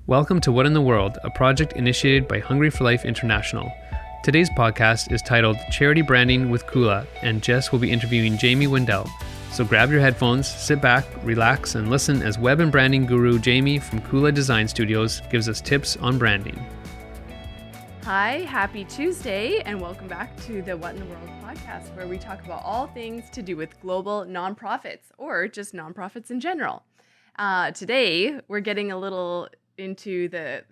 Welcome to What in the World, a project initiated by Hungry for Life International. Today's podcast is titled Charity Branding with Khula, and Jess will be interviewing Jamie Windell. So grab your headphones, sit back, relax, and listen as web and branding guru Jamie from Khula Design Studios gives us tips on branding. Hi, happy Tuesday, and welcome back to the What in the World podcast, where we talk about all things to do with global nonprofits, or just nonprofits in general. Today, we're getting a little into the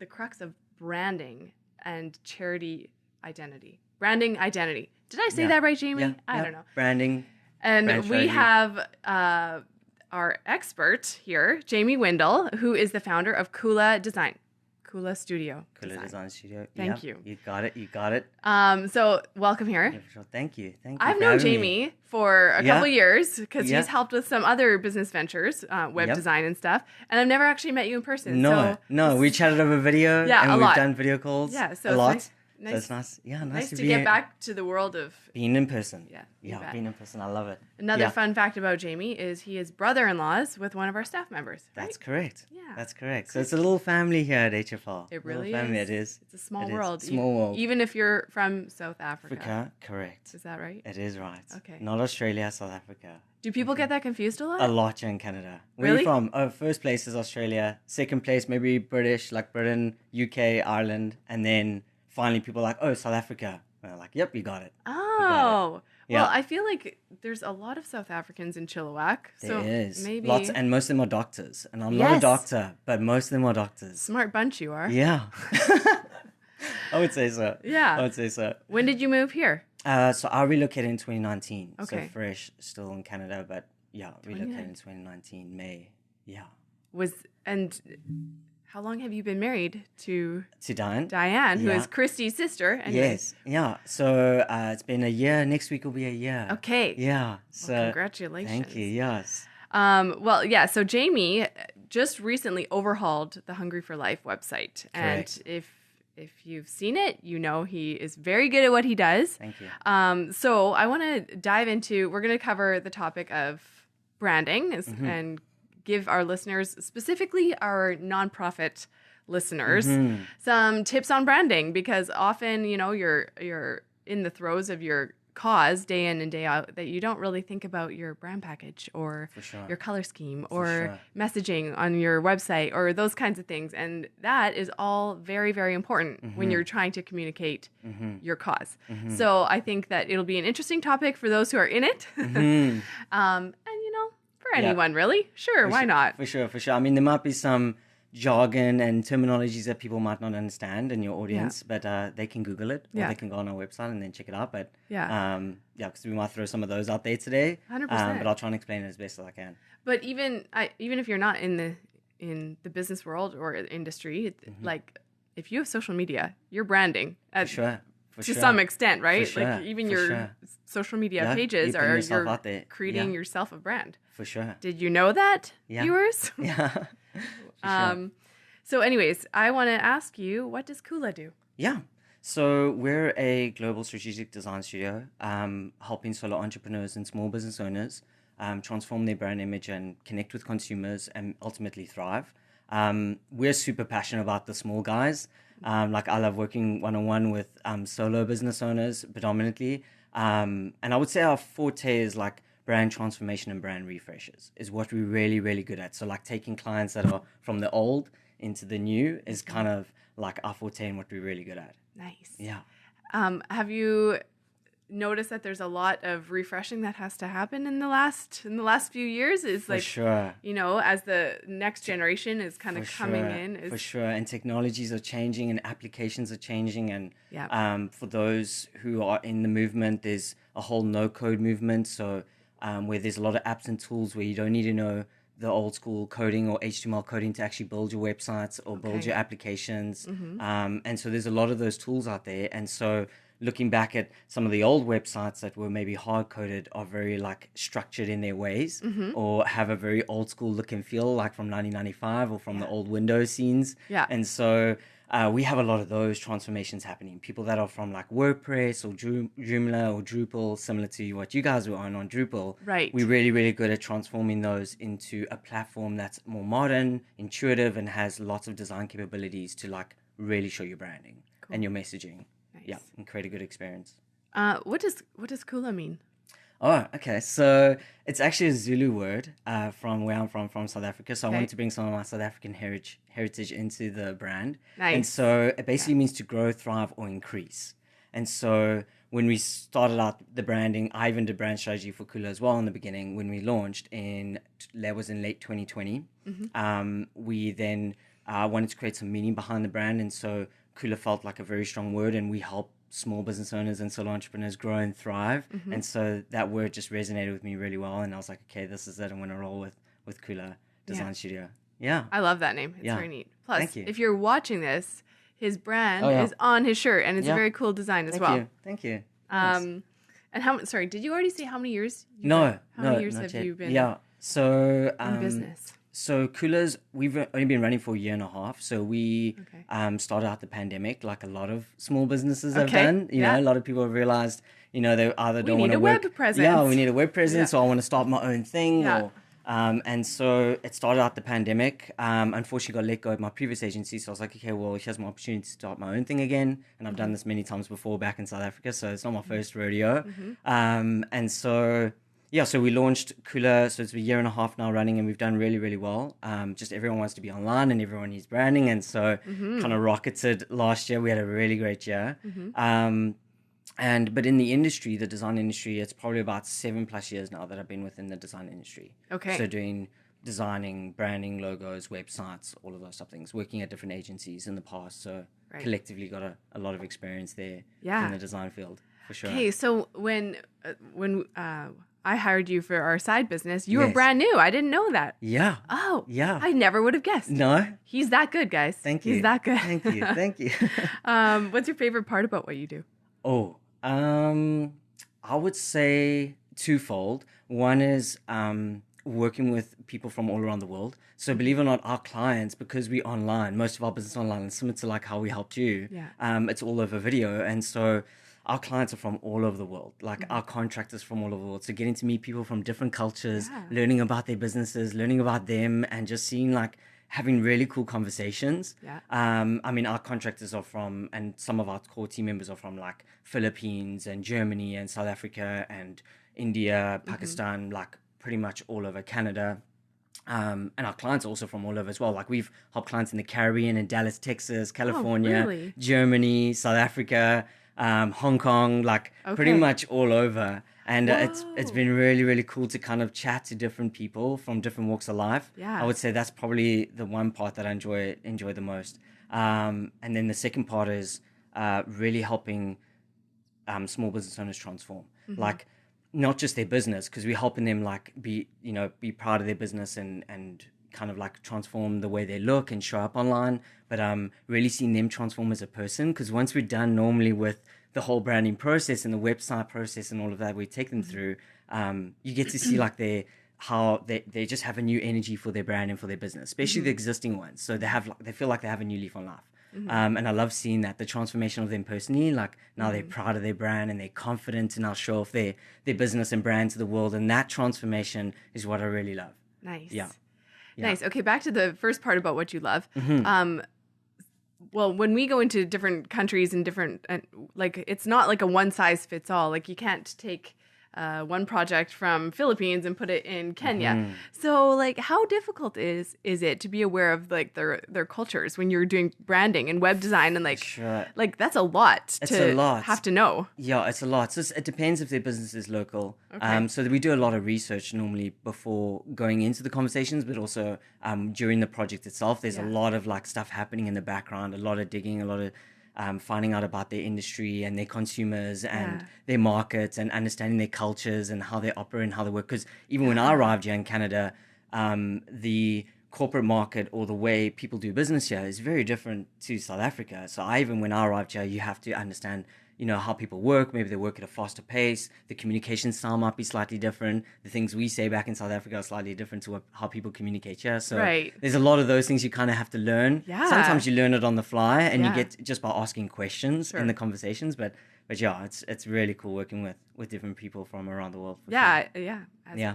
crux of branding and charity identity. Branding identity. Did I say that right, Jamie? Yeah, I don't know. Branding. And brand we strategy. have our expert here, Jamie Windell, who is the founder of Khula Studio. Khula Design Studio. Thank you. You got it. So welcome here. Yeah, for sure. Thank you. I've known Jamie for a couple years because he's helped with some other business ventures, web design and stuff. And I've never actually met you in person. No, we chatted over video. Yeah, and a lot. We've done video calls. Yeah, so a lot. nice. So it's nice. Yeah, nice to be get back to the world of being in person. Yeah, being in person. I love it. Another fun fact about Jamie is he is brother-in-laws with one of our staff members. Right? That's correct. Yeah. That's correct. So it's a little family here at HFR. It really family. is. It is. It's a small It world. is. Small world. Even if you're from South Africa. Africa, correct. Is that right? It is right. Okay. Not Australia, South Africa. Do people get that confused a lot? A lot here in Canada. Where Really? are you from? First place is Australia. Second place, maybe British, like Britain, UK, Ireland. And then finally people are like, oh, South Africa. And I'm like, yep, you got it. Oh. Yeah. Well, I feel like there's a lot of South Africans in Chilliwack. So There is. maybe Lots, and most of them are doctors. And I'm not a Yes. doctor, but most of them are doctors. smart bunch you are. Yeah. I would say so. Yeah. I would say so. When did you move here? So I relocated in 2019. Okay. So fresh, still in Canada, but yeah, relocated in 2019, May. Yeah. And how long have you been married to To Diane, who Yeah. is Christy's sister? Anyways. Yes. Yeah. So it's been a year. Next week will be a year. Okay. Yeah. So Well, congratulations. thank you. Yes. So Jamie just recently overhauled the Hungry for Life website. Correct. And if you've seen it, you know he is very good at what he does. Thank you. So I want to dive into, we're going to cover the topic of branding and give our listeners, specifically our nonprofit listeners, some tips on branding, because often, you're in the throes of your cause day in and day out that you don't really think about your brand package or For sure. your color scheme For or sure. messaging on your website or those kinds of things. And that is all very, very important when you're trying to communicate your cause. So I think that it'll be an interesting topic for those who are in it. And, for anyone really. Sure, why not? For sure. I mean, there might be some jargon and terminologies that people might not understand in your audience, but they can Google it or they can go on our website and then check it out. But because we might throw some of those out there today. 100%. But I'll try and explain it as best as I can. But even if you're not in the business world or industry, like if you have social media, you're branding to some extent, right? For sure. Like even For your sure. social media Yeah, pages you're putting are yourself you're out there. creating Yeah. yourself a brand. For sure. Did you know that, Yeah. viewers? Yeah. For sure. So anyways, I want to ask you, what does Khula do? Yeah. So we're a global strategic design studio, helping solo entrepreneurs and small business owners transform their brand image and connect with consumers and ultimately thrive. We're super passionate about the small guys. I love working one-on-one with solo business owners predominantly. And I would say our forte is like brand transformation and brand refreshes is what we're really, really good at. So like taking clients that are from the old into the new is kind of like our forte and what we're really good at. Nice. Yeah. Have you noticed that there's a lot of refreshing that has to happen in the last few years? Is For like, sure. as the next generation is kind of coming in. For sure. And technologies are changing and applications are changing. And for those who are in the movement, there's a whole no-code movement. So where there's a lot of apps and tools where you don't need to know the old school coding or HTML coding to actually build your websites or build your applications. And so there's a lot of those tools out there. And so looking back at some of the old websites that were maybe hard coded are very like structured in their ways or have a very old school look and feel like from 1995 or from the old Windows scenes. Yeah. And so we have a lot of those transformations happening. People that are from like WordPress or Joomla or Drupal, similar to what you guys were on Drupal. Right. We're really, really good at transforming those into a platform that's more modern, intuitive, and has lots of design capabilities to like really show your branding and your messaging. Nice. Yeah, and create a good experience. What does Khula mean? Oh, okay. So it's actually a Zulu word from where I'm from South Africa. So I wanted to bring some of my South African heritage into the brand. Nice. And so it basically means to grow, thrive, or increase. And so when we started out the branding, I even did brand strategy for Khula as well in the beginning. When we launched that was in late 2020. We then wanted to create some meaning behind the brand. And so Khula felt like a very strong word, and we help small business owners and solo entrepreneurs grow and thrive. And so that word just resonated with me really well. And I was like, okay, this is it. I'm going to roll with Khula Design Studio. Yeah. I love that name. It's very neat. Plus, Thank you. if you're watching this, his brand is on his shirt, and it's a very cool design as well. Thank you. And sorry, did you already say how many years? How many years have you been in business? So Khula's, we've only been running for a year and a half. So we started out the pandemic like a lot of small businesses have done. You know, a lot of people have realized, you know, they either don't want to work. We need a web presence. Yeah, we need a web presence, or I want to start my own thing. Or, and so it started out the pandemic. Unfortunately, got let go of my previous agency. So I was like, okay, well, here's my opportunity to start my own thing again. And I've done this many times before back in South Africa. So it's not my first rodeo. And so... yeah, so we launched Khula, so it's a year and a half now running, and we've done really, really well. Just everyone wants to be online and everyone needs branding, and so kind of rocketed last year. We had a really great year. But in the industry, the design industry, it's probably about 7+ years now that I've been within the design industry. Okay. So designing, branding, logos, websites, all of those stuff things, working at different agencies in the past. So collectively got a lot of experience there in the design field, for sure. Okay, so when I hired you for our side business, you were brand new. I didn't know that. Yeah. Oh. Yeah. I never would have guessed. No. He's that good, guys. Thank you. He's that good. Thank you. Thank you. What's your favorite part about what you do? I would say twofold. One is working with people from all around the world. So believe it or not, our clients, because we're online, most of our business online, and similar to like how we helped you, it's all over video. And so our clients are from all over the world, like our contractors from all over the world. So getting to meet people from different cultures, learning about their businesses, learning about them, and just seeing like having really cool conversations. I mean, our contractors are from, and some of our core team members are from like Philippines and Germany and South Africa and India, Pakistan, like pretty much all over Canada. And our clients are also from all over as well. Like we've helped clients in the Caribbean, in Dallas, Texas, California, Germany, South Africa, Hong Kong, like pretty much all over. And it's been really, really cool to kind of chat to different people from different walks of life. I would say that's probably the one part that I enjoy the most. And then the second part is really helping small business owners transform. Like not just their business, because we're helping them like be proud of their business and kind of like transform the way they look and show up online, but really seeing them transform as a person. Because once we're done normally with the whole branding process and the website process and all of that we take them through, you get to see like they just have a new energy for their brand and for their business, especially the existing ones. So they feel like they have a new leaf on life. And I love seeing that, the transformation of them personally, like now they're proud of their brand and they're confident and now show off their business and brand to the world. And that transformation is what I really love. Nice. Yeah. Nice. Okay, back to the first part about what you love. Well, when we go into different countries and like it's not like a one size fits all. Like you can't take one project from Philippines and put it in Kenya. So like how difficult is it to be aware of like their cultures when you're doing branding and web design and like like that's a lot have to know. Yeah, it's a lot. So it depends if their business is local. So we do a lot of research normally before going into the conversations, but also during the project itself. There's a lot of like stuff happening in the background, a lot of digging, a lot of finding out about their industry and their consumers and their markets and understanding their cultures and how they operate and how they work. Because even when I arrived here in Canada, the corporate market or the way people do business here is very different to South Africa. So when I arrived here, you have to understand, how people work. Maybe they work at a faster pace. The communication style might be slightly different. The things we say back in South Africa are slightly different to how people communicate here. So there's a lot of those things you kind of have to learn. Yeah. Sometimes you learn it on the fly, and you get just by asking questions in the conversations. But yeah, it's really cool working with different people from around the world.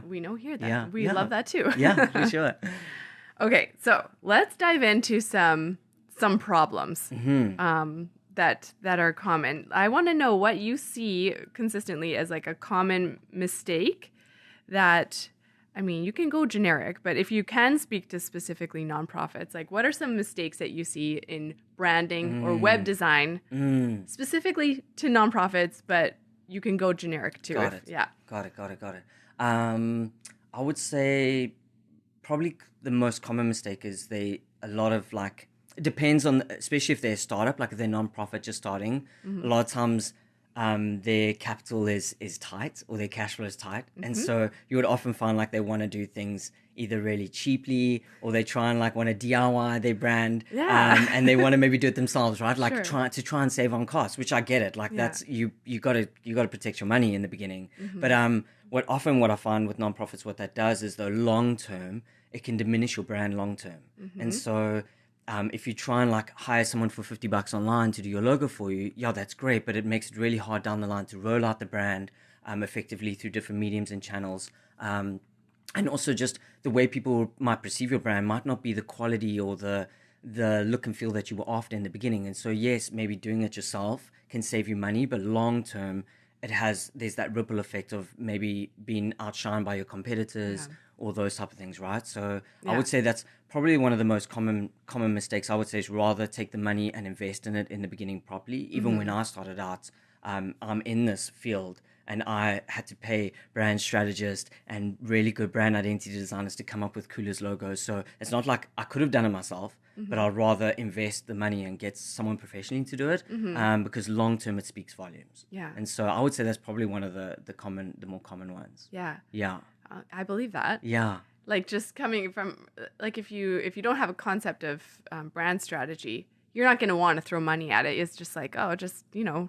We know here that we love that too. Yeah, for sure. Okay, so let's dive into some problems that are common. I want to know what you see consistently as like a common mistake that, I mean, you can go generic, but if you can speak to specifically nonprofits, like what are some mistakes that you see in branding or web design specifically to nonprofits, but you can go generic too. Got it. I would say probably the most common mistake is it depends on, especially if they're a startup, like if they're nonprofit just starting, a lot of times their capital is tight or their cash flow is tight. And so you would often find like they want to do things either really cheaply or they try and like want to DIY their brand and they want to maybe do it themselves, right? Like try and save on costs, which I get it. Like that's, you got to protect your money in the beginning. But what I find with nonprofits, what that does is though long term, it can diminish your brand long term. And so if you try and like hire someone for $50 online to do your logo for you, that's great, but it makes it really hard down the line to roll out the brand effectively through different mediums and channels. And also just the way people might perceive your brand might not be the quality or the look and feel that you were after in the beginning. And so yes, maybe doing it yourself can save you money, but long term there's that ripple effect of maybe being outshined by your competitors or those type of things, right? So I would say that's probably one of the most common mistakes. I would say is rather take the money and invest in it in the beginning properly. Even when I started out, I'm in this field and I had to pay brand strategists and really good brand identity designers to come up with Khula's logos. So it's not like I could have done it myself, but I'd rather invest the money and get someone professionally to do it because long term it speaks volumes. Yeah. And so I would say that's probably one of the more common ones. Yeah. Yeah. I believe that. Yeah. Like just coming from like if you don't have a concept of brand strategy, you're not going to want to throw money at it. It's just like,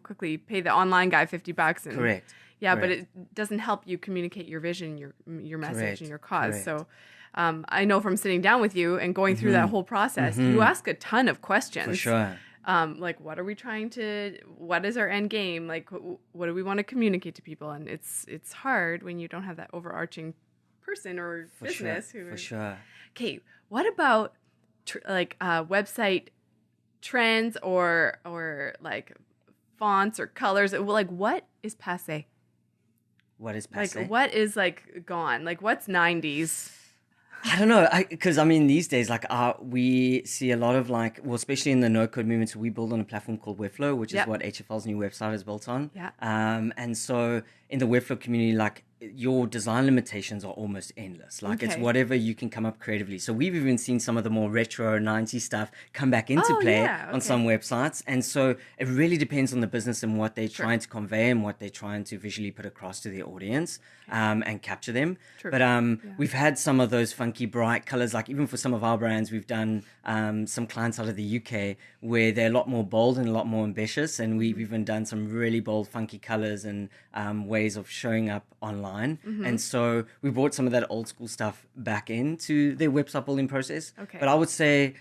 quickly pay the online guy $50 and Correct. Yeah, but it doesn't help you communicate your vision, your message, and your cause. Correct. So I know from sitting down with you and going through that whole process, you ask a ton of questions. For sure. Like, what is our end game? Like, what do we want to communicate to people? And it's hard when you don't have that overarching person or business. For sure. Okay, what about website trends or like fonts or colors? Like, what is passé? What is passé? Like, what is like gone? Like, what's 90s? I don't know, because these days, like, we see a lot of especially in the no-code movement. So we build on a platform called Webflow, which is what HFL's new website is built on. Yeah. And so in the Webflow community, like, your design limitations are almost endless. Like, it's whatever you can come up creatively. So we've even seen some of the more retro 90s stuff come back into play on some websites. And so it really depends on the business and what they're trying to convey and what they're trying to visually put across to their audience and capture them. True. But we've had some of those funky, bright colors. Like, even for some of our brands, we've done some clients out of the UK where they're a lot more bold and a lot more ambitious. And we've even done some really bold, funky colors and ways of showing up online. And so we brought some of that old school stuff back into their website building process. But I would say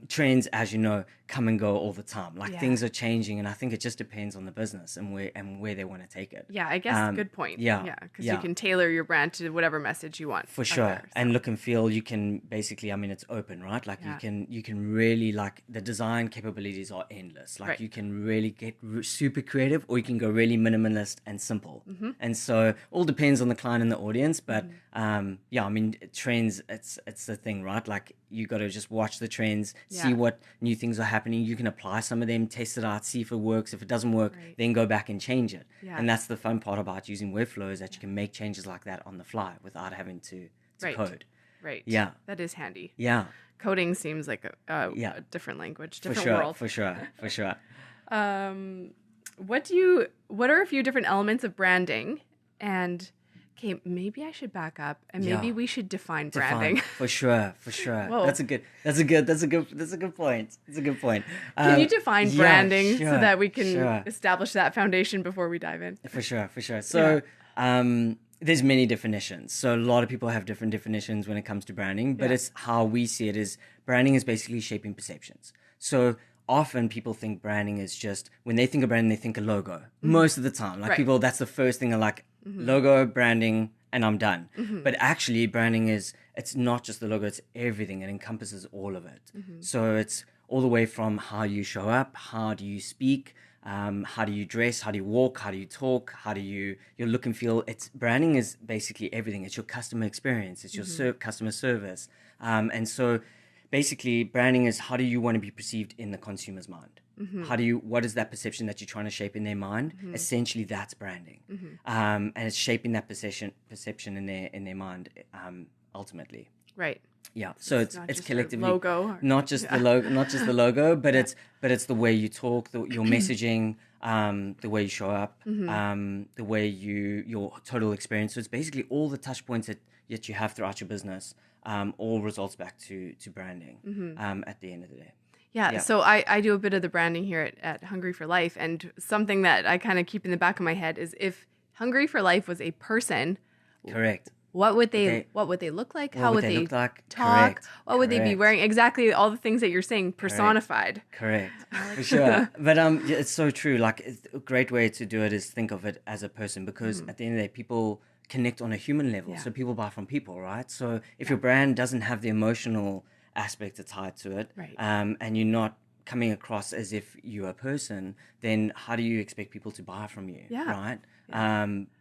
trends, as you know, come and go all the time. Like, things are changing, and I think it just depends on the business and where they want to take it. Yeah, I guess good point. Yeah. Because you can tailor your brand to whatever message you want. For sure. And look and feel, you can basically, it's open, right? Like, you can really, like, the design capabilities are endless. Like, you can really get super creative, or you can go really minimalist and simple. And so all depends on the client and the audience, but trends, it's the thing, right? Like, you got to just watch the trends, see what new things are happening. You can apply some of them, test it out, see if it works. If it doesn't work, then go back and change it. And that's the fun part about using Webflow, is that you can make changes like that on the fly without having to code. Right. Yeah. That is handy. Yeah. Coding seems like a different language, different world. For sure. What are a few different elements of branding, and Okay, maybe I should back up and Yeah. maybe we should define Define, branding. for sure. Whoa. That's a good point. It's a good point. Can you define Yeah, branding so sure, that we can sure. establish that foundation before we dive in? For sure. So, there's many definitions. So a lot of people have different definitions when it comes to branding, but it's how we see it is branding is basically shaping perceptions. So often people think branding is just, when they think of branding, they think a logo. Most of the time, like people, that's the first thing they're like, logo, branding, and I'm done. But actually branding it's not just the logo, it's everything. It encompasses all of it. So it's all the way from how you show up, how do you speak, how do you dress, how do you walk, how do you talk, how do your look and feel. It's branding is basically everything. It's your customer experience, it's your customer service. And so basically branding is, how do you want to be perceived in the consumer's mind? What is that perception that you're trying to shape in their mind? Essentially that's branding. And it's shaping that perception in their mind, ultimately. Right. Yeah, so it's collectively logo, not just the logo, but it's the way you talk, your messaging, the way you show up, the way your total experience. So it's basically all the touch points that you have throughout your business, all results back to branding at the end of the day. Yeah, so I do a bit of the branding here at Hungry for Life, and something that I kind of keep in the back of my head is, if Hungry for Life was a person, correct. What would they look like? How would they look like? talk? Correct. What would they be wearing? Exactly all the things that you're saying, personified. Correct. For sure. But it's so true. Like, it's a great way to do it is think of it as a person, because at the end of the day, people connect on a human level. So people buy from people, right? So if your brand doesn't have the emotional aspect tied to it, and you're not coming across as if you're a person, then how do you expect people to buy from you? Right?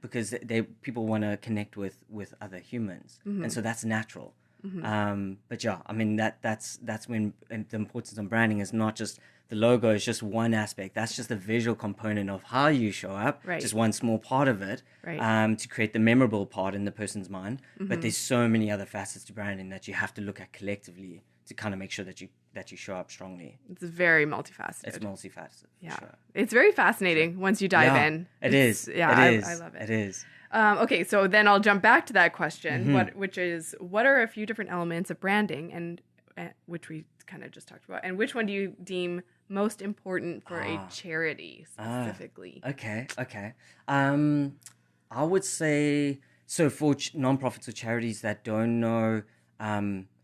Because people want to connect with other humans, and so that's natural. But yeah, I mean that's when the importance of branding is not just the logo is just one aspect. That's just a visual component of how you show up, just one small part of it, to create the memorable part in the person's mind. But there's so many other facets to branding that you have to look at collectively to kind of make sure that you show up strongly. It's very multifaceted. It's multifaceted. Yeah, for sure. It's very fascinating once you dive in. It is. Yeah, I love it. It is. Okay, so then I'll jump back to that question, which is, what are a few different elements of branding, and which we kind of just talked about, and which one do you deem most important for a charity specifically? Okay. I would say, so for nonprofits or charities that don't know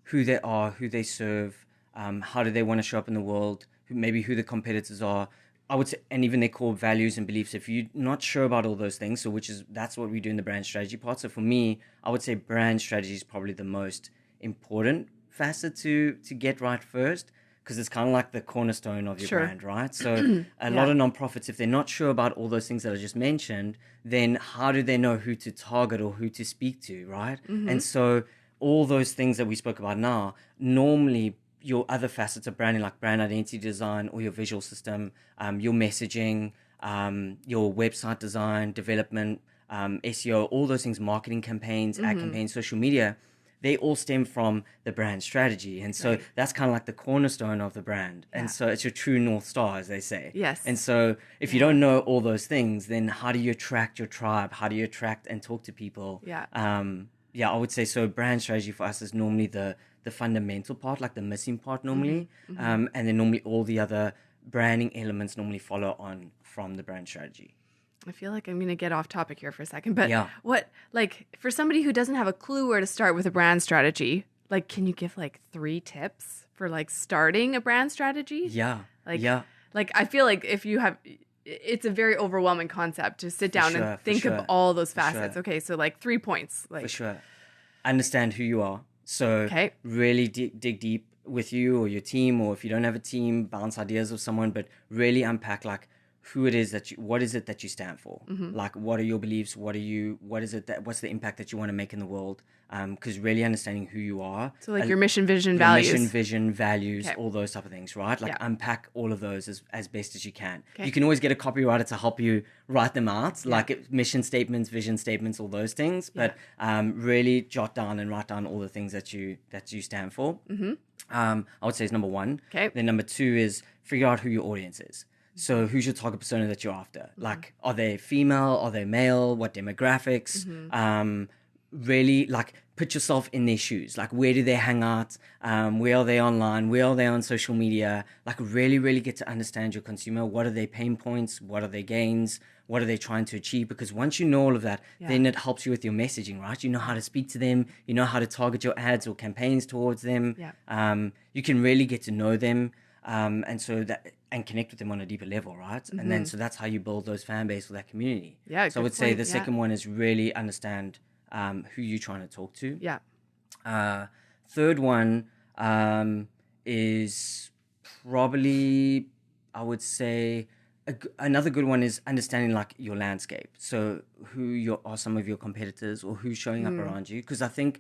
who they are, who they serve, how do they want to show up in the world, maybe who the competitors are, I would say, and even their core values and beliefs. If you're not sure about all those things, that's what we do in the brand strategy part. So for me, I would say brand strategy is probably the most important facet to get right first, because it's kind of like the cornerstone of your brand, right? So a lot of nonprofits, if they're not sure about all those things that I just mentioned, then how do they know who to target or who to speak to, right? And so all those things that we spoke about now, normally your other facets of branding, like brand identity design or your visual system, your messaging, your website design, development, SEO, all those things, marketing campaigns, ad campaigns, social media, they all stem from the brand strategy. And so that's kind of like the cornerstone of the brand. And so it's your true North Star, as they say. Yes. And so if you don't know all those things, then how do you attract your tribe? How do you attract and talk to people? I would say so brand strategy for us is normally the fundamental part, like the missing part normally. And then normally all the other branding elements normally follow on from the brand strategy. I feel like I'm going to get off topic here for a second, but what, like, for somebody who doesn't have a clue where to start with a brand strategy, like, can you give like 3 tips for like starting a brand strategy? Like, I feel like if you have, it's a very overwhelming concept to sit down and think of all those facets. Okay, so like 3 points. Like, for sure. Understand who you are. So really dig deep with you or your team, or if you don't have a team, bounce ideas with someone, but really unpack like who it is what is it that you stand for? Like, what are your beliefs? What's the impact that you want to make in the world? Because really understanding who you are. So like your mission, vision, values. All those type of things, right? Like unpack all of those as best as you can. You can always get a copywriter to help you write them out, like mission statements, vision statements, all those things. But really jot down and write down all the things that you stand for. I would say is number 1. Then number 2 is figure out who your audience is. So who's your target persona that you're after? Like, are they female? Are they male? What demographics? Really, like, put yourself in their shoes. Like, where do they hang out? Where are they online? Where are they on social media? Like, really, really get to understand your consumer. What are their pain points? What are their gains? What are they trying to achieve? Because once you know all of that, then it helps you with your messaging, right? You know how to speak to them. You know how to target your ads or campaigns towards them. You can really get to know them. And connect with them on a deeper level, right? And then so that's how you build those fan base or that community. So I would say the second one is really understand who you're trying to talk to. Third one is probably, I would say, another good one is understanding like your landscape. So who are some of your competitors or who's showing up around you? Because I think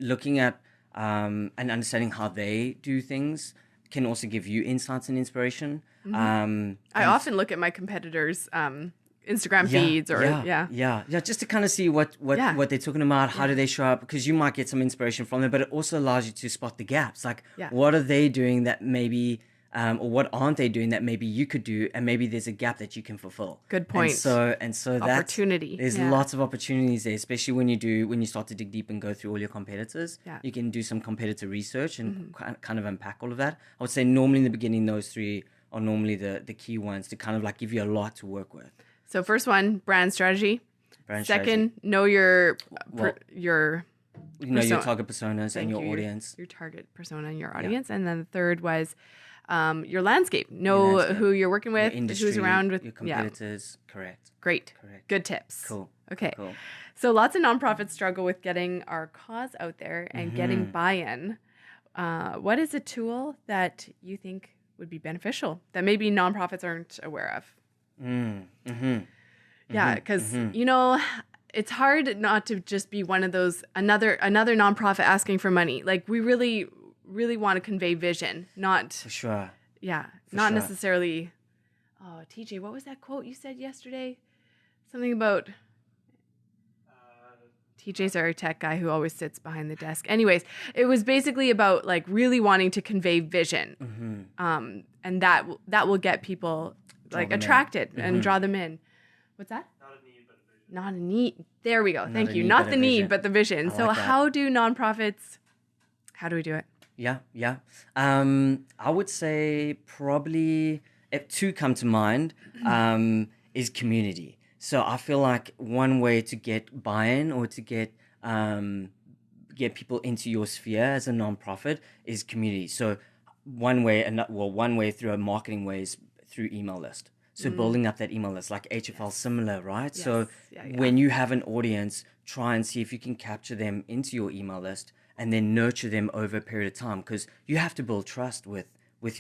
looking at and understanding how they do things can also give you insights and inspiration. I often look at my competitors' Instagram feeds just to kind of see what they're talking about, how do they show up, because you might get some inspiration from them, but it also allows you to spot the gaps, like what are they doing that maybe or what aren't they doing that maybe you could do, and maybe there's a gap that you can fulfill. Good point. And so opportunity. There's lots of opportunities there, especially when you start to dig deep and go through all your competitors. You can do some competitor research and kind of unpack all of that. I would say normally in the beginning, those three are normally the key ones to kind of like give you a lot to work with. So first one, brand strategy. Second, know your your target personas and your audience. Your target persona and your audience. And then the third was your landscape. Know who you're working with, industry, who's around with your competitors. Correct. Great. Good tips. Cool. Okay. Cool. So lots of nonprofits struggle with getting our cause out there and getting buy-in. What is a tool that you think would be beneficial that maybe nonprofits aren't aware of? Because it's hard not to just be one of those another nonprofit asking for money. Like, we really want to convey vision, not for sure. Not necessarily. Oh, TJ, what was that quote you said yesterday? Something about. TJ's our tech guy who always sits behind the desk. Anyways, it was basically about like really wanting to convey vision, and that will get people like attracted and draw them in. What's that? Not a need. There we go. Thank you. Not the need, but the vision. So how do nonprofits? How do we do it? I would say probably if two come to mind is community. So I feel like one way to get buy-in or to get people into your sphere as a nonprofit is community. So one way through a marketing way is through email list. So building up that email list, like HFL, similar, right? Yes. So when you have an audience, try and see if you can capture them into your email list and then nurture them over a period of time, because you have to build trust with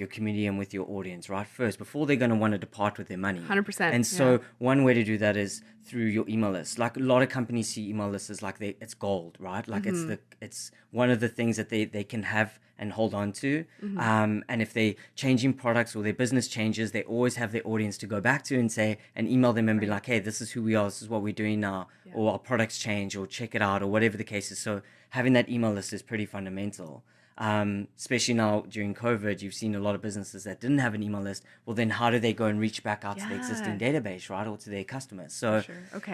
your community and with your audience, right? First, before they're going to want to depart with their money. 100%. And so one way to do that is through your email list. Like, a lot of companies see email lists as like it's gold, right? Like it's one of the things that they can have and hold on to. And if they changing products or their business changes, they always have their audience to go back to and say, and email them and be like, hey, this is who we are, this is what we're doing now, or our products change, or check it out, or whatever the case is. So having that email list is pretty fundamental. Especially now during COVID, you've seen a lot of businesses that didn't have an email list. Well, then how do they go and reach back out to the existing database, right? Or to their customers? So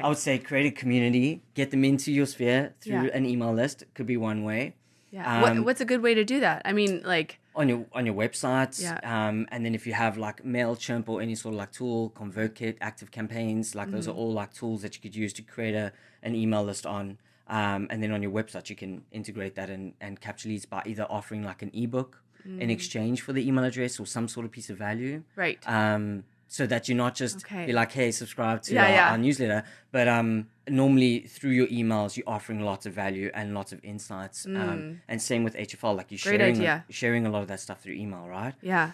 I would say create a community, get them into your sphere through an email list. Could be one way. What's a good way to do that? I mean, like on your website. And then if you have like MailChimp or any sort of like tool, ConvertKit, Active Campaigns, like those are all like tools that you could use to create an email list on. And then on your website, you can integrate that and capture leads by either offering like an ebook in exchange for the email address or some sort of piece of value. Right. So that you're not just be like, hey, subscribe to our newsletter, but normally through your emails, you're offering lots of value and lots of insights. And same with HFL, like you're sharing a lot of that stuff through email, right? Yeah.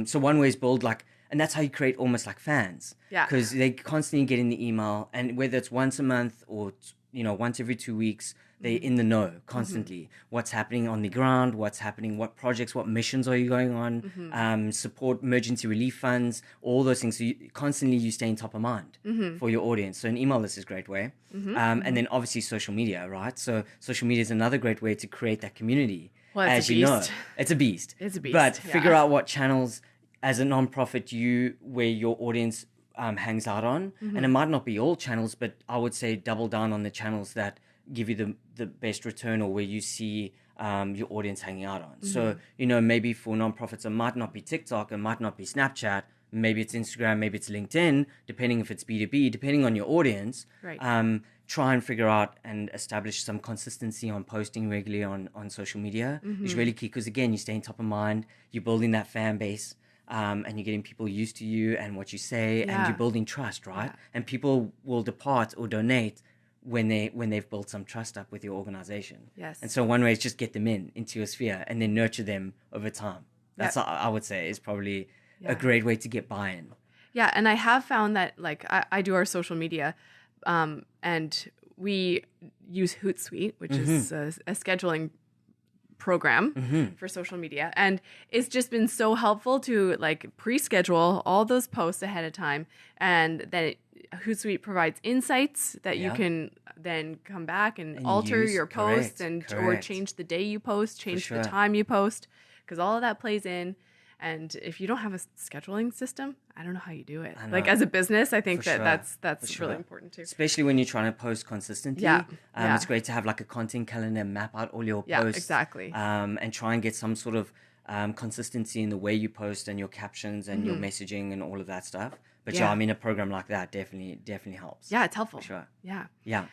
So one way is build like, and that's how you create almost like fans. Yeah. Because they constantly get in the email, and whether it's once a month or once every 2 weeks, they're in the know constantly. What's happening on the ground, what's happening, what projects, what missions are you going on, support emergency relief funds, all those things. So you stay top of mind for your audience. So an email list is a great way. And then obviously social media, right? So social media is another great way to create that community. Well, it's a beast. It's a beast. It's a beast. But figure out what channels as a nonprofit, where your audience hangs out on, and it might not be all channels, but I would say double down on the channels that give you the best return, or where you see your audience hanging out on. So, maybe for nonprofits, it might not be TikTok, it might not be Snapchat, maybe it's Instagram, maybe it's LinkedIn, depending if it's B2B, depending on your audience. Right. Try and figure out and establish some consistency on posting regularly on social media is really key, because again, you're staying top of mind, you're building that fan base, and you're getting people used to you and what you say, and you're building trust, right? And people will depart or donate when they've built some trust up with your organization. Yes. And so one way is just get them into your sphere and then nurture them over time. That's I would say is probably a great way to get buy-in. Yeah, and I have found that, like, I do our social media, and we use Hootsuite, which is a scheduling program for social media, and it's just been so helpful to like pre-schedule all those posts ahead of time, and then Hootsuite provides insights that you can then come back and alter your posts or change the day you post, change the time you post, because all of that plays in. And if you don't have a scheduling system, I don't know how you do it. Like, as a business, I think that's really important too. Especially when you're trying to post consistently. It's great to have like a content calendar, map out all your posts. Yeah, exactly. And try and get some sort of consistency in the way you post and your captions and your messaging and all of that stuff. But I mean, a program like that definitely helps. Yeah, it's helpful. For sure. Yeah.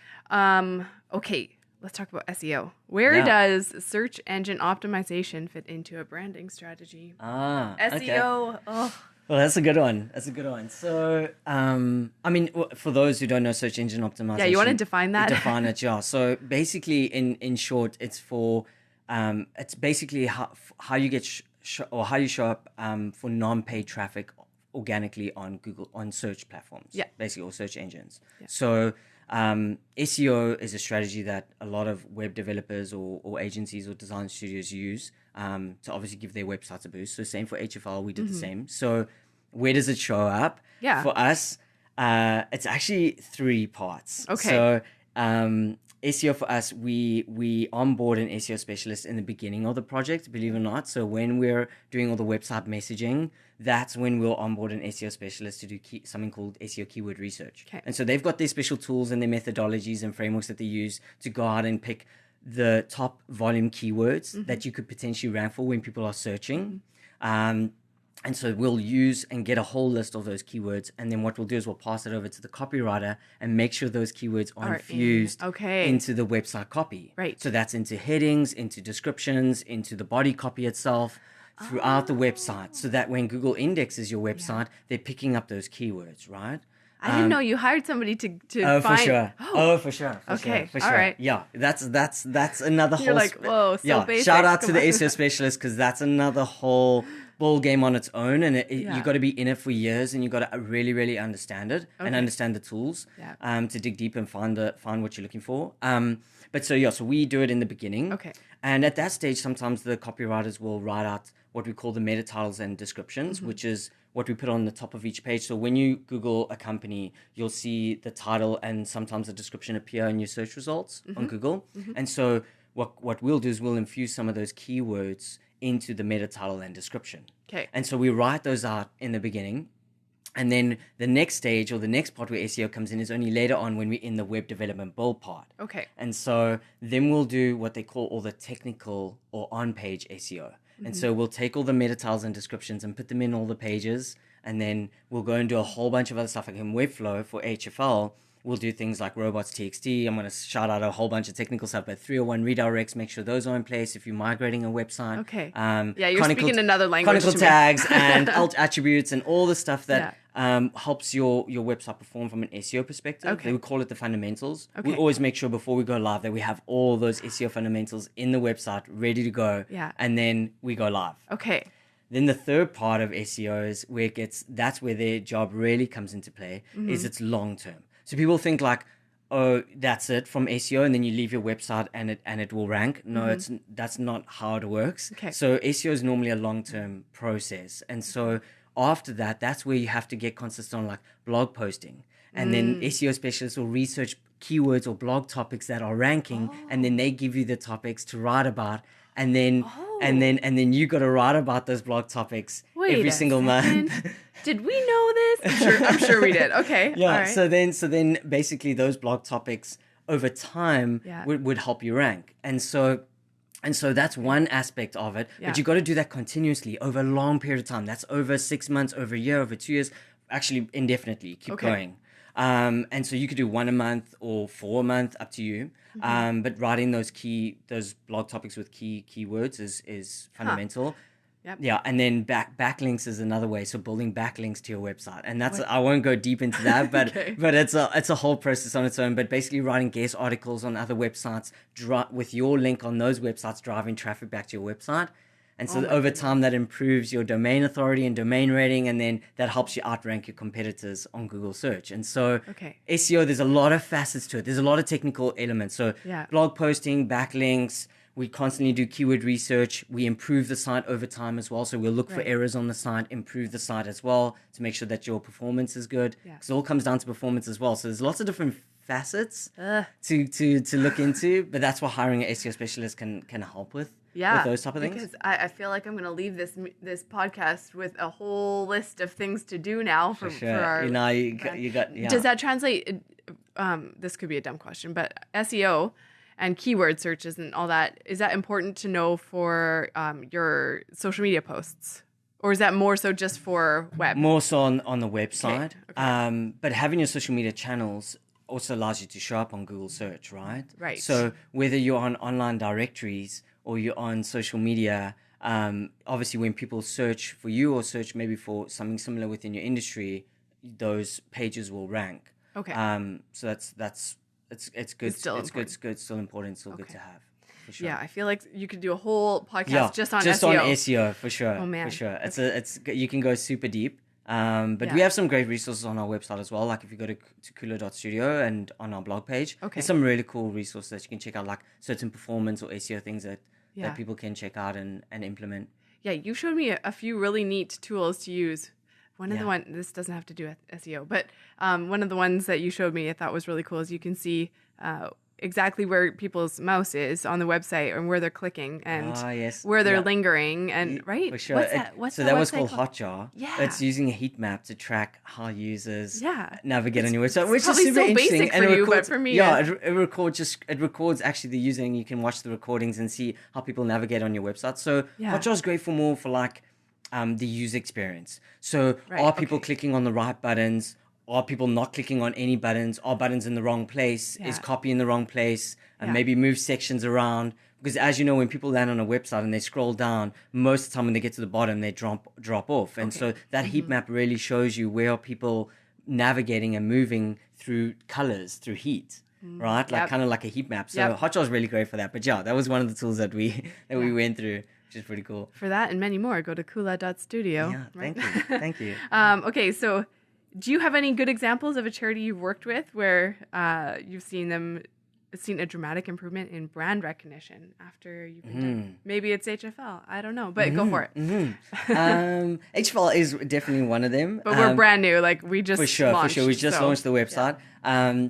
Okay. Let's talk about SEO. Where does search engine optimization fit into a branding strategy? SEO. Okay. Well, that's a good one. So, I mean, for those who don't know search engine optimization. Yeah, you want to define that? Define it, yeah. So basically, in short, it's basically how you get or how you show up for non-paid traffic organically on Google, on search platforms. Yeah. Basically, or search engines. Yeah. So, SEO is a strategy that a lot of web developers or agencies or design studios use to obviously give their websites a boost. So same for HFL, we did the same. So where does it show up? Yeah. For us, it's actually 3 parts. Okay. So SEO for us, we onboard an SEO specialist in the beginning of the project, believe it or not. So when we're doing all the website messaging, that's when we'll onboard an SEO specialist to do something called SEO keyword research. Okay. And so they've got their special tools and their methodologies and frameworks that they use to go out and pick the top volume keywords that you could potentially rank for when people are searching. And so we'll use and get a whole list of those keywords. And then what we'll do is we'll pass it over to the copywriter and make sure those keywords are infused into the website copy. Right. So that's into headings, into descriptions, into the body copy itself, throughout the website. So that when Google indexes your website, they're picking up those keywords, right? I didn't know you hired somebody to find. For sure. For sure. Okay. For sure. All right. Yeah. That's another whole. You're like, whoa, so basic. Shout out to the SEO specialist, because that's another whole ball game on its own, and you got to be in it for years, and you got to really, really understand it and understand the tools to dig deep and find what you're looking for. But so we do it in the beginning. Okay. And at that stage, sometimes the copywriters will write out what we call the meta titles and descriptions, which is what we put on the top of each page. So when you Google a company, you'll see the title and sometimes the description appear in your search results on Google. And so what we'll do is we'll infuse some of those keywords into the meta title and description. Okay. And so we write those out in the beginning. And then the next stage or the next part where SEO comes in is only later on when we're in the web development build part. Okay. And so then we'll do what they call all the technical or on-page SEO. And so we'll take all the meta titles and descriptions and put them in all the pages. And then we'll go and do a whole bunch of other stuff like in Webflow for HFL. We'll do things like robots.txt. I'm going to shout out a whole bunch of technical stuff, but 301 redirects, make sure those are in place if you're migrating a website. Okay. You're speaking another language. Canonical tags and alt attributes and all the stuff that helps your website perform from an SEO perspective. Okay. They would call it the fundamentals. Okay. We always make sure before we go live that we have all those SEO fundamentals in the website ready to go. Yeah. And then we go live. Okay. Then the third part of SEO is that's where their job really comes into play, is it's long term. So people think like, oh, that's it from SEO, and then you leave your website and it will rank. No, that's not how it works. Okay. So SEO is normally a long-term process. And so after that, that's where you have to get consistent on like blog posting. And then SEO specialists will research keywords or blog topics that are ranking, and then they give you the topics to write about. And then and then you got to write about those blog topics every single month. Did we know this? I'm sure we did. Okay. Yeah. All right. So then basically those blog topics over time would help you rank. And so that's one aspect of it. But you got to do that continuously over a long period of time. That's over 6 months, over a year, over 2 years, actually indefinitely. Keep going. And so you could do 1 a month or 4 a month, up to you. But writing those blog topics with key keywords is fundamental. Yep. Yeah, and then backlinks is another way. So building backlinks to your website, and I won't go deep into that, but but it's a whole process on its own. But basically, writing guest articles on other websites, with your link on those websites, driving traffic back to your website, and so over time that improves your domain authority and domain rating, and then that helps you outrank your competitors on Google search. And so SEO, there's a lot of facets to it. There's a lot of technical elements. So blog posting, backlinks. We constantly do keyword research. We improve the site over time as well. So we'll look for errors on the site, improve the site as well to make sure that your performance is good. Because it all comes down to performance as well. So there's lots of different facets to look into. But that's what hiring an SEO specialist can help with those type of things. Because I feel like I'm going to leave this podcast with a whole list of things to do now for our. You got. Does that translate? This could be a dumb question, but SEO. And keyword searches and all that, is that important to know for your social media posts? Or is that more so just for web? More so on the website. Okay. But having your social media channels also allows you to show up on Google search, right? Right. So whether you're on online directories or you're on social media, obviously when people search for you or search maybe for something similar within your industry, those pages will rank. Okay. So that's it's good. It's good. Still important. Still good to have. For sure. Yeah, I feel like you could do a whole podcast just on SEO. On SEO for sure. Oh man, for sure. It's you can go super deep. But we have some great resources on our website as well. Like if you go to Khula.studio and on our blog page, there's some really cool resources that you can check out, like certain performance or SEO things that people can check out and implement. Yeah, you showed me a few really neat tools to use. One of the ones, this doesn't have to do with SEO, but one of the ones that you showed me I thought was really cool is you can see exactly where people's mouse is on the website and where they're clicking and where they're lingering. And for sure. What's that was called Hotjar. Yeah. It's using a heat map to track how users navigate on your website, which is super interesting. Basic for you, but for me, it records actually the user, and you can watch the recordings and see how people navigate on your website. So Hotjar is great for like the user experience. So are people clicking on the right buttons? Are people not clicking on any buttons? Are buttons in the wrong place? Is copy in the wrong place? And maybe move sections around. Because as you know, when people land on a website and they scroll down, most of the time when they get to the bottom, they drop off. And so that heat map really shows you where are people navigating and moving through colors, through heat. Right? Like kind of like a heat map. So Hotjar is really great for that. But that was one of the tools that we went through, which is pretty cool. For that and many more, go to Khula.studio. Yeah, thank you. Okay, so do you have any good examples of a charity you've worked with where you've seen a dramatic improvement in brand recognition after you've been done? Maybe it's HFL. I don't know, but go for it. HFL is definitely one of them. But we're brand new. Like we just launched. We just launched the website. Yeah.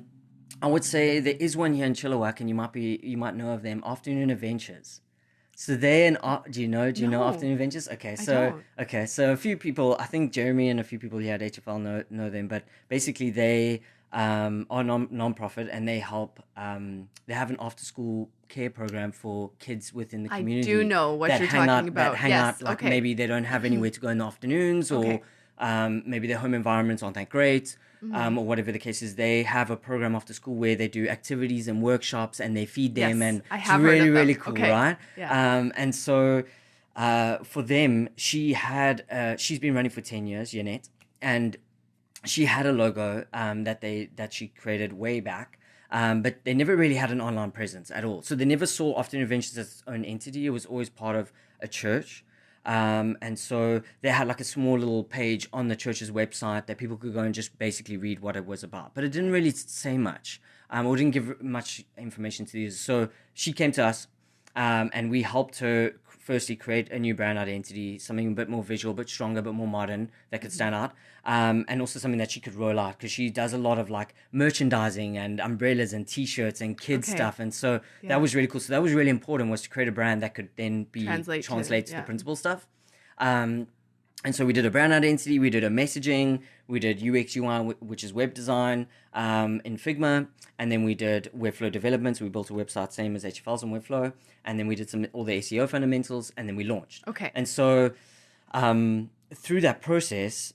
I would say there is one here in Chilliwack, and you might know of them, Afternoon Adventures. So do you know Afternoon Adventures? Okay, so a few people, I think Jeremy and a few people here at HFL know them, but basically they are non-profit, and they help. They have an after-school care program for kids within the community. I do know what you're talking about. That hang out, like maybe they don't have anywhere to go in the afternoons, or maybe their home environments aren't that great. Or whatever the case is, they have a program after school where they do activities and workshops, and they feed them, and it's really cool, right? Yeah. And so for them, she's been running for 10 years, Jeanette, and she had a logo that she created way back, but they never really had an online presence at all. So they never saw Afternoon Adventures as its own entity. It was always part of a church. And so they had like a small little page on the church's website that people could go and just basically read what it was about. But it didn't really say much, or didn't give much information to the users. So she came to us, and we helped her firstly create a new brand identity, something a bit more visual, a bit stronger, a bit more modern that could stand out, and also something that she could roll out, because she does a lot of like merchandising and umbrellas and t-shirts and kids stuff, and so that was really cool. So that was really important, was to create a brand that could then be translate to the principal stuff. And so we did a brand identity, we did a messaging, we did UX UI, which is web design, in Figma, and then we did Webflow development. So we built a website same as HFLs and Webflow, and then we did all the SEO fundamentals, and then we launched. Okay. And so through that process,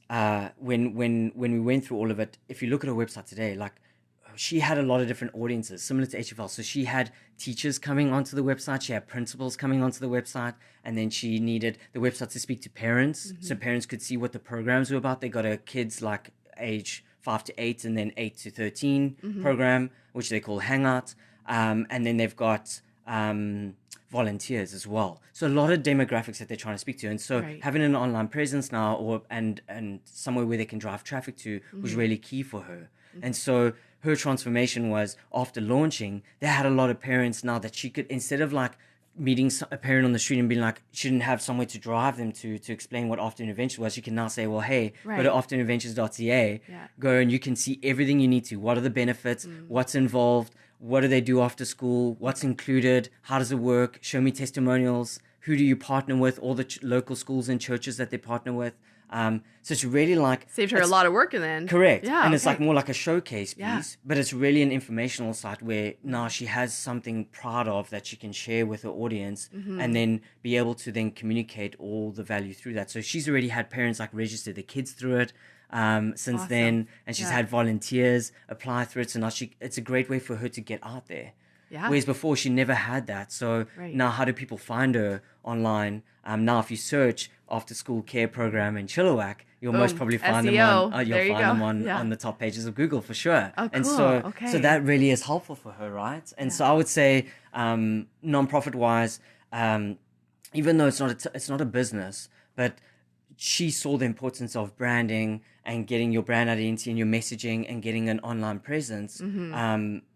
when we went through all of it, if you look at her website today, like, she had a lot of different audiences similar to HFL. So she had teachers coming onto the website, she had principals coming onto the website, and then she needed the website to speak to parents, so parents could see what the programs were about. They got her kids like age 5 to 8 and then 8 to 13 program, which they call Hangouts, and then they've got volunteers as well. So a lot of demographics that they're trying to speak to, and so having an online presence now, and somewhere where they can drive traffic to, was really key for her. And so her transformation was, after launching, they had a lot of parents now that she could, instead of like meeting a parent on the street and being like, she didn't have somewhere to drive them to explain what Afternoon Adventures was, she can now say, well, hey, go to afternooadventures.ca, go and you can see everything you need to. What are the benefits? What's involved? What do they do after school? What's included? How does it work? Show me testimonials. Who do you partner with? All the local schools and churches that they partner with. So it's really like... Saved her a lot of work then. Correct. Yeah, and it's like more like a showcase piece, but it's really an informational site where now she has something proud of that she can share with her audience, and then be able to then communicate all the value through that. So she's already had parents like register their kids through it since then, and she's had volunteers apply through it. So now it's a great way for her to get out there. Yeah. Whereas before she never had that. So now how do people find her online? Now if you search after school care program in Chilliwack, you'll most probably find SEO. them on the top pages of Google for sure. Oh, cool. And so that really is helpful for her, right? And so I would say non-profit wise, even though it's not a business, but she saw the importance of branding and getting your brand identity and your messaging and getting an online presence.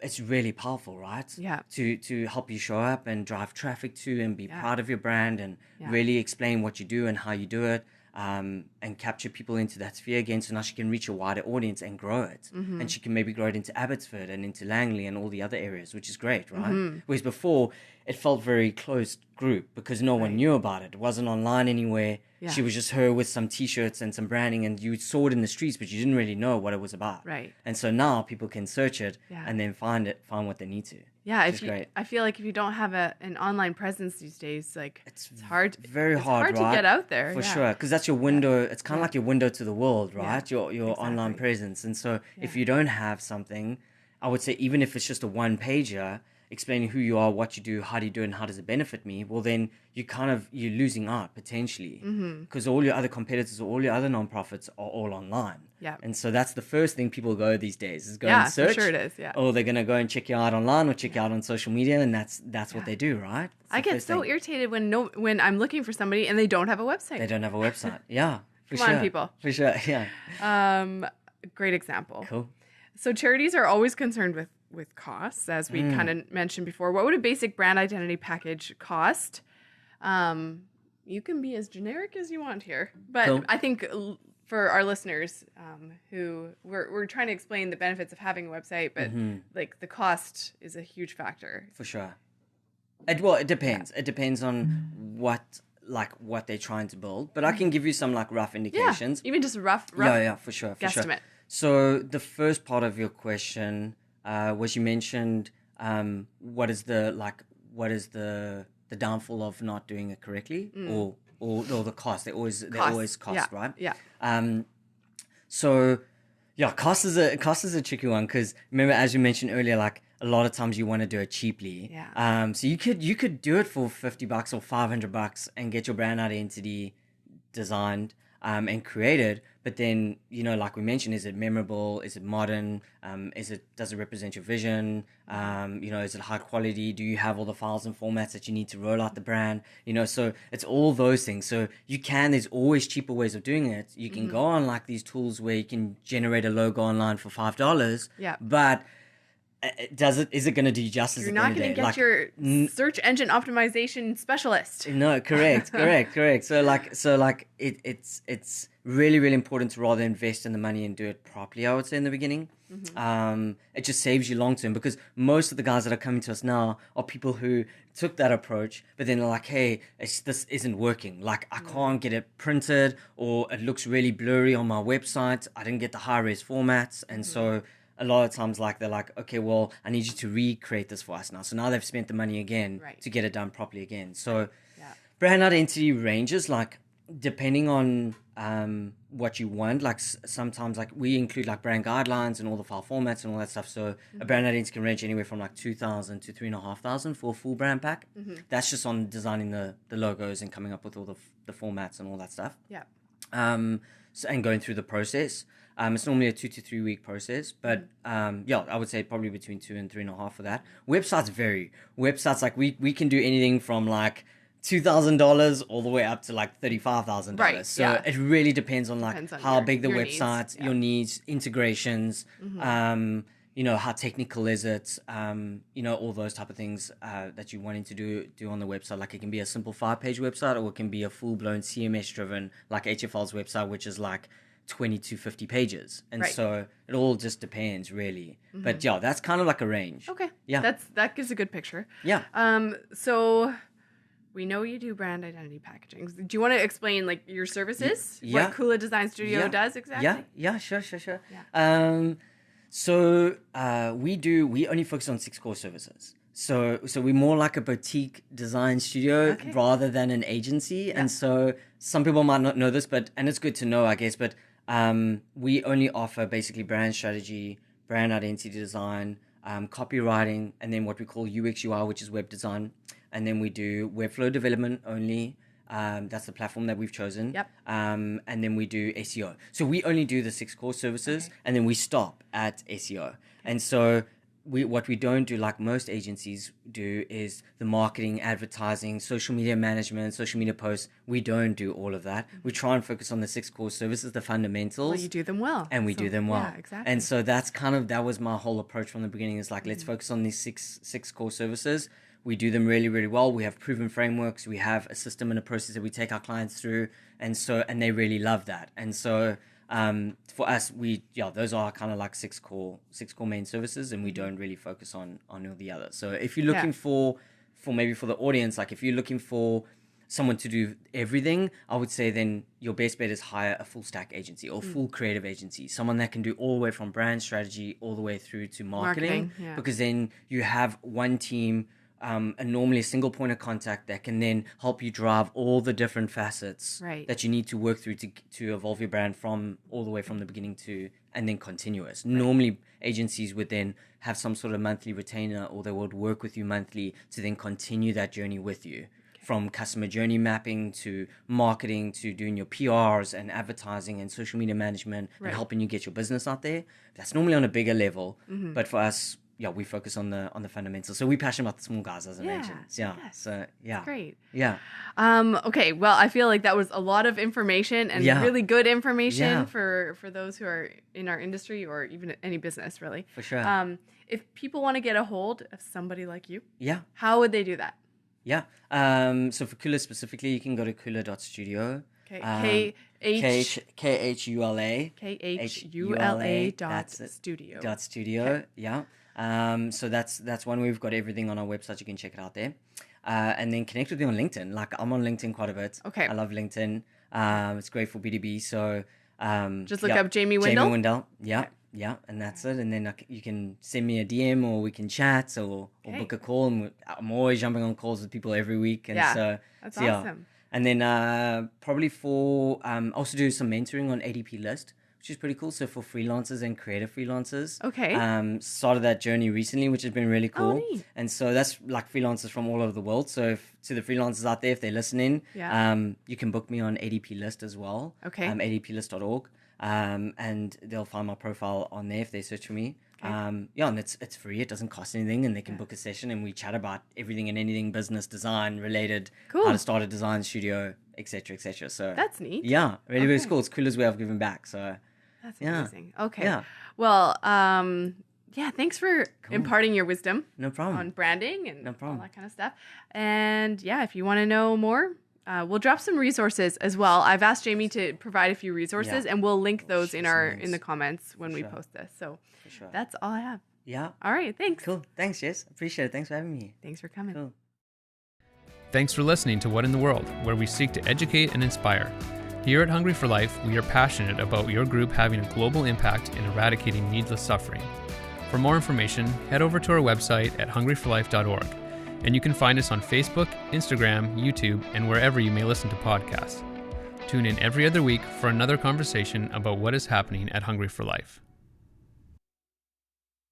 It's really powerful, right? Yeah. To help you show up and drive traffic to and be proud of your brand and really explain what you do and how you do it, and capture people into that sphere again. So now she can reach a wider audience and grow it. And she can maybe grow it into Abbotsford and into Langley and all the other areas, which is great, right? Whereas before, it felt very closed group because no one knew about it. It wasn't online anywhere. Yeah. She was just her with some t-shirts and some branding, and you saw it in the streets, but you didn't really know what it was about. Right. And so now people can search it and then find what they need to. Yeah, I feel like if you don't have an online presence these days, like it's hard. Very hard, right? To get out there. For sure, because that's your window. It's kind of like your window to the world, right? Your online presence. And so if you don't have something, I would say even if it's just a one-pager explaining who you are, what you do, how do you do it, and how does it benefit me, well then you're losing out potentially, because all your other competitors or all your other nonprofits are all online. Yeah. And so that's the first thing people go these days is go and search. For sure it is. Yeah. Or they're gonna go and check you out online or check you out on social media, and that's what they do, right? I get so irritated when I'm looking for somebody and they don't have a website. They don't have a website. Yeah. Come on, people. For sure. Yeah. Great example. Cool. So charities are always concerned with costs, as we kind of mentioned before. What would a basic brand identity package cost? You can be as generic as you want here, but I think for our listeners who we're trying to explain the benefits of having a website, but like the cost is a huge factor. For sure. It depends. It depends on what they're trying to build, but I can give you some like rough indications. Even just rough. Yeah, for sure. Guesstimate. Sure. So the first part of your question was you mentioned what is the downfall of not doing it correctly, or the cost. They always cost, right? Yeah. So yeah, cost is a tricky one because remember, as you mentioned earlier, like a lot of times you want to do it cheaply. Yeah. So you could do it for $50 or $500 and get your brand identity designed and created, but then like we mentioned, is it memorable? Is it modern? Does it represent your vision? Is it high quality? Do you have all the files and formats that you need to roll out the brand? So it's all those things. So there's always cheaper ways of doing it. You can go on like these tools where you can generate a logo online for $5. Yeah. But is it going to do justice? You're not going to get your search engine optimization specialist. No, correct. So it's really, really important to rather invest in the money and do it properly, I would say, in the beginning. It just saves you long term, because most of the guys that are coming to us now are people who took that approach, but then they're like, hey, this isn't working. Like, I can't get it printed, or it looks really blurry on my website. I didn't get the high res formats. And so a lot of times, like, they're like, okay, well, I need you to recreate this for us now. So now they've spent the money again to get it done properly again. So brand identity ranges, like, depending on what you want. Like, sometimes, like, we include like brand guidelines and all the file formats and all that stuff. So a brand identity can range anywhere from like 2,000 to 3,500 for a full brand pack. That's just on designing the logos and coming up with all the formats and all that stuff. So, and going through the process. It's normally a 2 to 3 week process, but I would say probably between 2 and 3.5 for that. Websites vary. Websites, like, we can do anything from like $2,000 all the way up to like $35,000. So it really depends on like how big the website, your needs, integrations, how technical is it, all those type of things that you're wanting to do on the website. Like, it can be a simple 5-page website, or it can be a full-blown CMS driven, like HFL's website, which is like 20 to 50 pages. And so it all just depends, really. But that's kind of like a range. Okay. Yeah. That gives a good picture. Yeah. So we know you do brand identity packaging. Do you want to explain like your services? What Khula Design Studio does exactly? Yeah, sure. Yeah. So we only focus on 6 core services. So we're more like a boutique design studio rather than an agency. Yeah. And so some people might not know this, and it's good to know, I guess, but we only offer basically brand strategy, brand identity design, copywriting, and then what we call UX UI, which is web design. And then we do Webflow development only. That's the platform that we've chosen. Yep. And then we do SEO. So we only do the 6 core services, and then we stop at SEO. And so what we don't do, like most agencies do, is the marketing, advertising, social media management, social media posts. We don't do all of that. We try and focus on the 6 core services, the fundamentals. Well, you do them well. And we do them well. Yeah, exactly. And so that was my whole approach from the beginning, is like, let's focus on these six core services. We do them really, really well. We have proven frameworks. We have a system and a process that we take our clients through. And they really love that. And so for us, those are kind of like 6 core main services, and we don't really focus on all the others. So if you're looking for maybe for the audience, like if you're looking for someone to do everything, I would say then your best bet is hire a full stack agency or full creative agency, someone that can do all the way from brand strategy all the way through to marketing. Because then you have one team, and normally a single point of contact that can then help you drive all the different facets that you need to work through to evolve your brand from all the way from the beginning to, and then continuous. Normally agencies would then have some sort of monthly retainer, or they would work with you monthly to then continue that journey with you, from customer journey mapping to marketing to doing your PRs and advertising and social media management and helping you get your business out there. That's normally on a bigger level, but for us, we focus on the fundamentals. So we're passionate about the small guys, as I mentioned. So great. Yeah. Okay. Well, I feel like that was a lot of information and really good information for those who are in our industry or even any business, really. For sure. If people want to get a hold of somebody like you, how how would they do that? Yeah. So for Khula specifically, you can go to khula.studio. Okay. KHULA. KHULA.studio. Studio. Yeah. So that's one way. We've got everything on our website. You can check it out there. And then connect with me on LinkedIn. Like, I'm on LinkedIn quite a bit. Okay. I love LinkedIn. It's great for B2B. So just look up Jamie Windell. Jamie Windell. Yeah. Okay. Yeah, and that's it. And then you can send me a DM, or we can chat, or book a call. And I'm always jumping on calls with people every week. And that's awesome. And then probably for also do some mentoring on ADP List, which is pretty cool. So for freelancers and creative freelancers. Okay. Started that journey recently, which has been really cool. Oh, neat. And so that's like freelancers from all over the world. So to the freelancers out there, if they're listening, you can book me on ADP List as well. Okay. ADPlist.org. And they'll find my profile on there if they search for me. Okay. And it's free. It doesn't cost anything, and they can book a session, and we chat about everything and anything business design related, how to start a design studio, etc., etc. So that's neat. Yeah, really, really cool. It's Khula's way of giving back. So that's amazing. Okay. Yeah. Well, Yeah, thanks for imparting your wisdom No problem. on branding and No problem. all that kind of stuff. And yeah, if you want to know more, we'll drop some resources as well. I've asked Jamie to provide a few resources, and we'll link those in the comments when we post this. So that's all I have. Yeah. All right. Thanks. Cool. Thanks, Jess. Appreciate it. Thanks for having me. Thanks for coming. Cool. Thanks for listening to What in the World, where we seek to educate and inspire. Here at Hungry for Life, we are passionate about your group having a global impact in eradicating needless suffering. For more information, head over to our website at hungryforlife.org, and you can find us on Facebook, Instagram, YouTube, and wherever you may listen to podcasts. Tune in every other week for another conversation about what is happening at Hungry for Life.